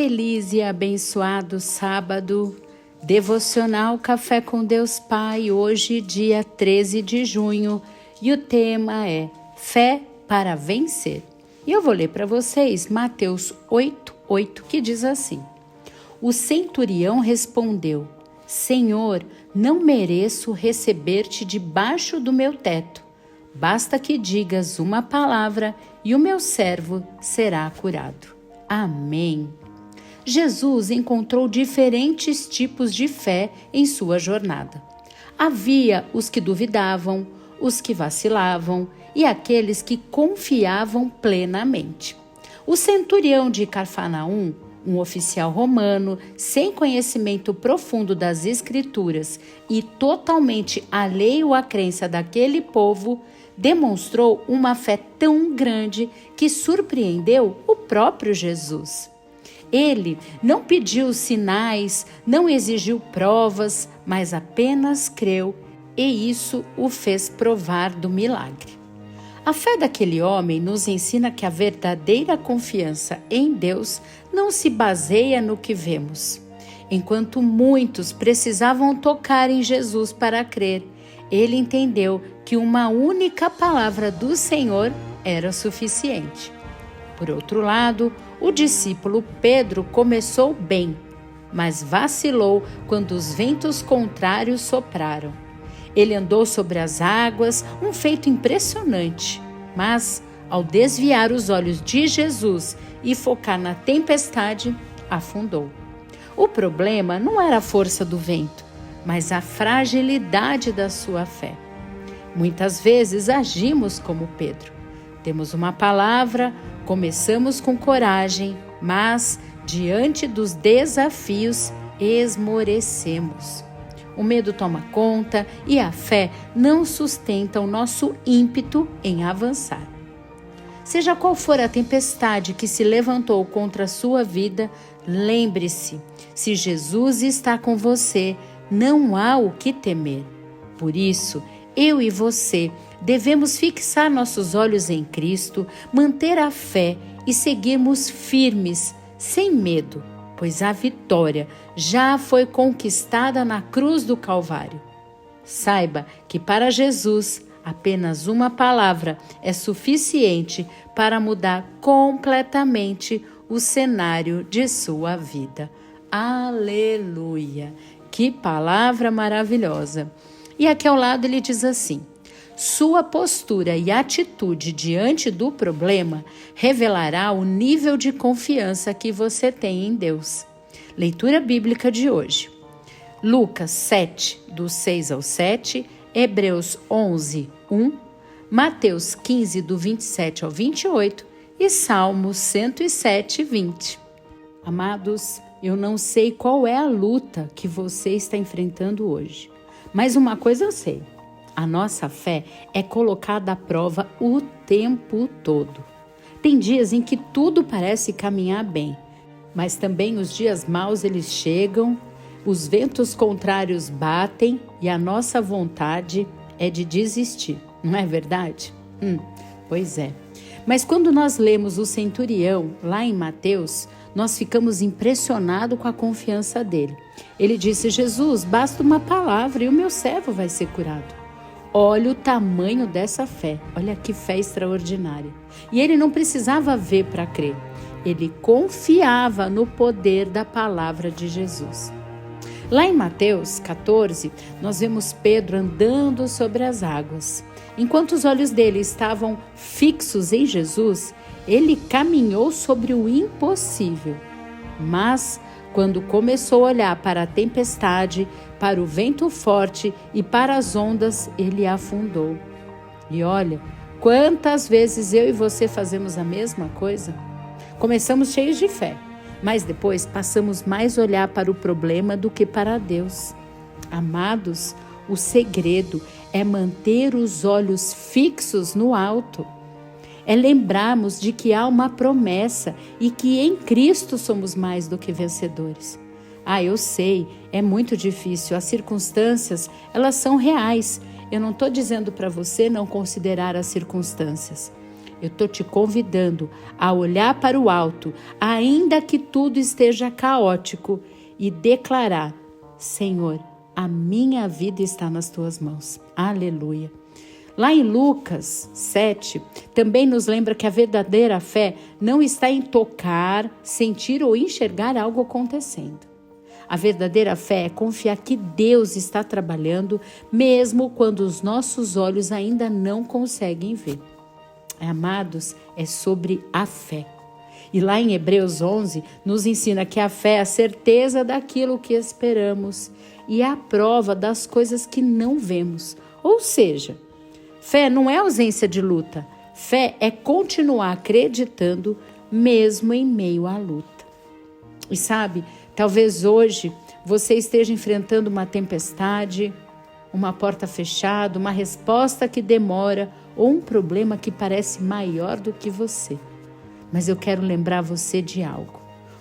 feliz e abençoado sábado, devocional Café com Deus Pai, hoje dia 13 de junho, e o tema é Fé para Vencer. E eu vou ler para vocês Mateus 8:8, que diz assim: O centurião respondeu: Senhor, não mereço receber-te debaixo do meu teto. Basta que digas uma palavra e o meu servo será curado. Amém. Jesus encontrou diferentes tipos de fé em sua jornada. Havia os que duvidavam, os que vacilavam e aqueles que confiavam plenamente. O centurião de Cafarnaum, um oficial romano sem conhecimento profundo das Escrituras e totalmente alheio à crença daquele povo, demonstrou uma fé tão grande que surpreendeu o próprio Jesus. Ele não pediu sinais, não exigiu provas, mas apenas creu, e isso o fez provar do milagre. A fé daquele homem nos ensina que a verdadeira confiança em Deus não se baseia no que vemos. Enquanto muitos precisavam tocar em Jesus para crer, ele entendeu que uma única palavra do Senhor era suficiente. Por outro lado, o discípulo Pedro começou bem, mas vacilou quando os ventos contrários sopraram. Ele andou sobre as águas, um feito impressionante, mas, ao desviar os olhos de Jesus e focar na tempestade, afundou. O problema não era a força do vento, mas a fragilidade da sua fé. Muitas vezes agimos como Pedro. Temos uma palavra, começamos com coragem, mas, diante dos desafios, esmorecemos. O medo toma conta e a fé não sustenta o nosso ímpeto em avançar. Seja qual for a tempestade que se levantou contra a sua vida, lembre-se, se Jesus está com você, não há o que temer. Por isso, eu e você devemos fixar nossos olhos em Cristo, manter a fé e seguirmos firmes, sem medo, pois a vitória já foi conquistada na cruz do Calvário. Saiba que para Jesus, apenas uma palavra é suficiente para mudar completamente o cenário de sua vida. Aleluia! Que palavra maravilhosa! E aqui ao lado ele diz assim: sua postura e atitude diante do problema revelará o nível de confiança que você tem em Deus. Leitura bíblica de hoje: Lucas 7, do 6 ao 7, Hebreus 11, 1, Mateus 15, do 27 ao 28 e Salmos 107, 20. Amados, eu não sei qual é a luta que você está enfrentando hoje, mas uma coisa eu sei: a nossa fé é colocada à prova o tempo todo. Tem dias em que tudo parece caminhar bem, mas também os dias maus eles chegam, os ventos contrários batem e a nossa vontade é de desistir, não é verdade? Pois é. Mas quando nós lemos o centurião lá em Mateus, nós ficamos impressionados com a confiança dele. Ele disse: Jesus, basta uma palavra e o meu servo vai ser curado. Olha o tamanho dessa fé, olha que fé extraordinária. E ele não precisava ver para crer, ele confiava no poder da palavra de Jesus. Lá em Mateus 14, nós vemos Pedro andando sobre as águas. Enquanto os olhos dele estavam fixos em Jesus, ele caminhou sobre o impossível. Mas, quando começou a olhar para a tempestade, para o vento forte e para as ondas, ele afundou. E olha, quantas vezes eu e você fazemos a mesma coisa? Começamos cheios de fé, mas depois passamos mais a olhar para o problema do que para Deus. Amados, o segredo é manter os olhos fixos no alto. É lembrarmos de que há uma promessa e que em Cristo somos mais do que vencedores. Eu sei, é muito difícil, as circunstâncias, elas são reais. Eu não estou dizendo para você não considerar as circunstâncias. Eu estou te convidando a olhar para o alto, ainda que tudo esteja caótico, e declarar: Senhor, a minha vida está nas tuas mãos. Aleluia. Lá em Lucas 7, também nos lembra que a verdadeira fé não está em tocar, sentir ou enxergar algo acontecendo. A verdadeira fé é confiar que Deus está trabalhando, mesmo quando os nossos olhos ainda não conseguem ver. Amados, é sobre a fé. E lá em Hebreus 11, nos ensina que a fé é a certeza daquilo que esperamos e a prova das coisas que não vemos. Ou seja, fé não é ausência de luta. Fé é continuar acreditando mesmo em meio à luta. E sabe, talvez hoje você esteja enfrentando uma tempestade, uma porta fechada, uma resposta que demora ou um problema que parece maior do que você. Mas eu quero lembrar você de algo.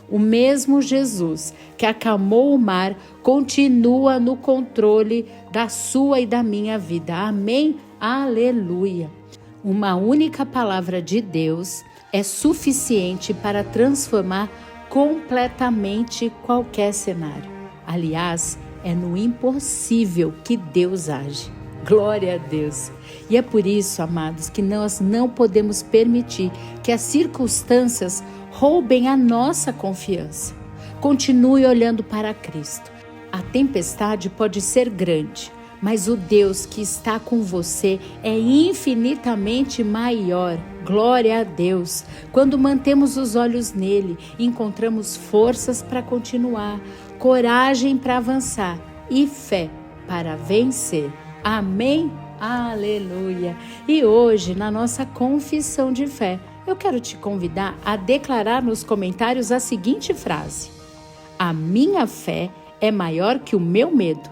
O mesmo Jesus que acalmou o mar continua no controle da sua e da minha vida. Amém? Aleluia! Uma única palavra de Deus é suficiente para transformar completamente qualquer cenário. Aliás, é no impossível que Deus age. Glória a Deus! E é por isso, amados, que nós não podemos permitir que as circunstâncias roubem a nossa confiança. Continue olhando para Cristo. A tempestade pode ser grande, mas o Deus que está com você é infinitamente maior. Glória a Deus! Quando mantemos os olhos nele, encontramos forças para continuar, coragem para avançar e fé para vencer. Amém? Aleluia! E hoje, na nossa confissão de fé, eu quero te convidar a declarar nos comentários a seguinte frase: a minha fé é maior que o meu medo,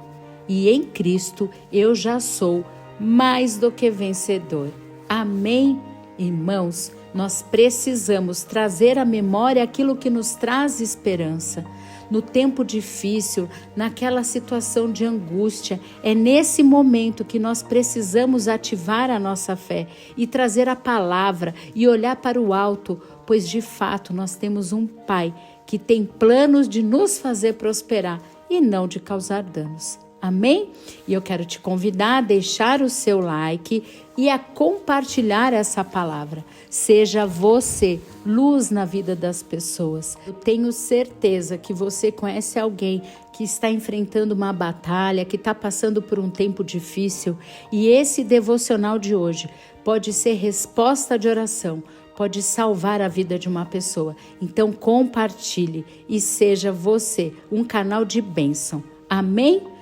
e em Cristo eu já sou mais do que vencedor. Amém? Irmãos, nós precisamos trazer à memória aquilo que nos traz esperança. No tempo difícil, naquela situação de angústia, é nesse momento que nós precisamos ativar a nossa fé e trazer a palavra e olhar para o alto, pois de fato nós temos um Pai que tem planos de nos fazer prosperar e não de causar danos. Amém? E eu quero te convidar a deixar o seu like e a compartilhar essa palavra. Seja você luz na vida das pessoas. Eu tenho certeza que você conhece alguém que está enfrentando uma batalha, que está passando por um tempo difícil, e esse devocional de hoje pode ser resposta de oração, pode salvar a vida de uma pessoa. Então compartilhe e seja você um canal de bênção. Amém?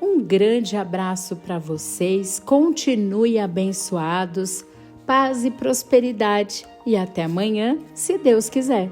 Um grande abraço para vocês, continue abençoados, paz e prosperidade e até amanhã, se Deus quiser.